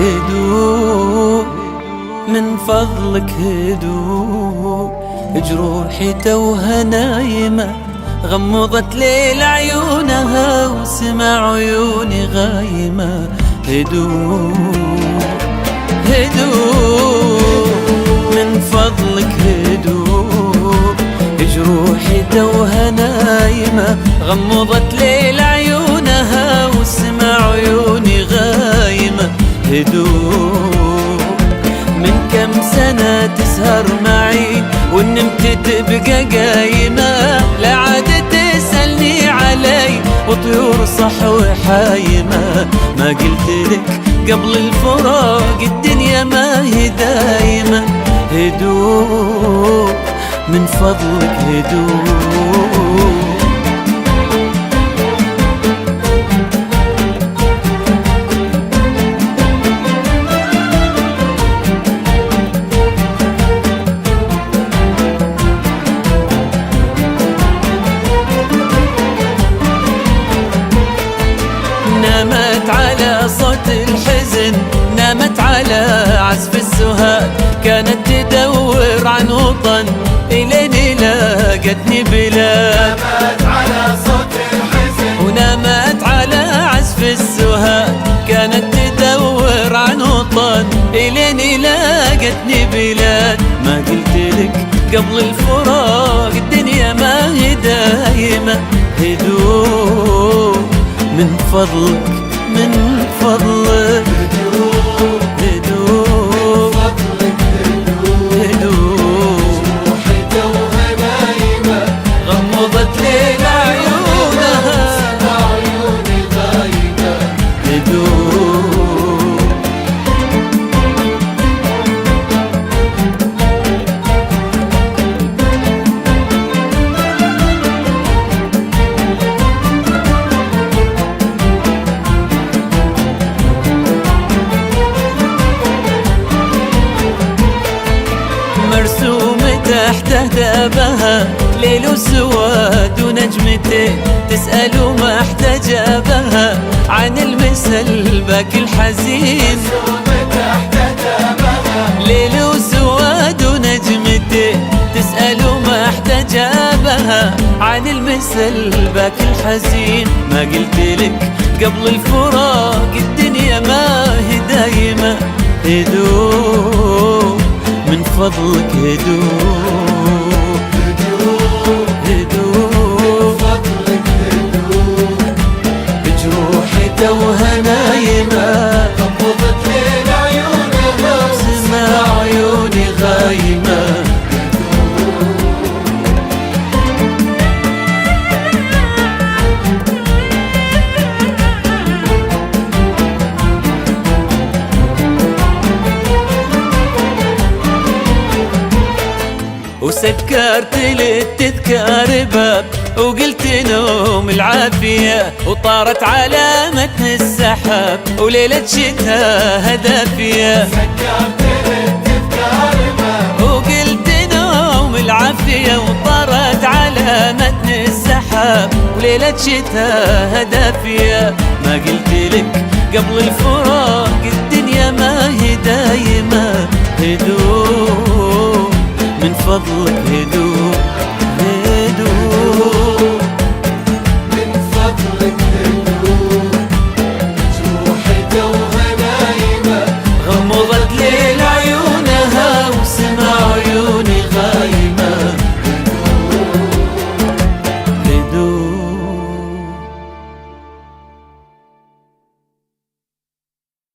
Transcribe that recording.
هدوء من فضلك هدوء، جروحي توها نايمة غمضت ليل عيونها وسمع عيوني غايمة. هدوء هدوء من فضلك هدوء، جروحي توها نايمة غمضت ليل عيونها وسمع عيوني غايمة. هدوء من كم سنة تسهر معي ونمت تبقى قايمة، لا عاد تسألني علي وطيور صحوة حايمة. ما قلت لك قبل الفراق الدنيا ما هي دايمة. هدوء من فضلك هدوء. نامت على صوت الحزن، نامت على عزف السهاد، كانت تدور عن وطن إلين لاقتني بلاد. نامت على صوت الحزن ونامت على عزف السهاد، كانت تدور عن وطن إلين لاقتني بلاد. ما قلت لك قبل الفراق الدنيا ما هي دايمة. هدوء من فضلك من فضلك هدوء هدوء فضلك هدوء. هدوء روحي توها نايمة غمضت ليل عيونها سمع عيوني غايمة. هدوء. مرسوم تحته ثابها ليل وسواد ونجمتين، تسأل ما احتجابها عن المثل باكي الحزين. تحت ثابها ليل وسواد ونجمتين، تسأل ما احتجابها عن المثل باكي الحزين. ما قلت لك قبل الفراق الدنيا ما هي دايمة. هدوء من فضلك هدوء هدوء هدوء. فضلك هدوء. بجروحي توها نايمة غمضت ليل عيونها سمع عيوني غايمة. وسكرت للتذكار باب وقلت نوم العافية، وطارت على متن السحاب وليلة شتاء هدافية. سكرت للتذكار باب وقلت نوم العافية، وطارت على متن السحاب وليلة شتاء هدافية. ما قلت لك قبل الفراق الدنيا ما هي دايمة. هدوء من فضلك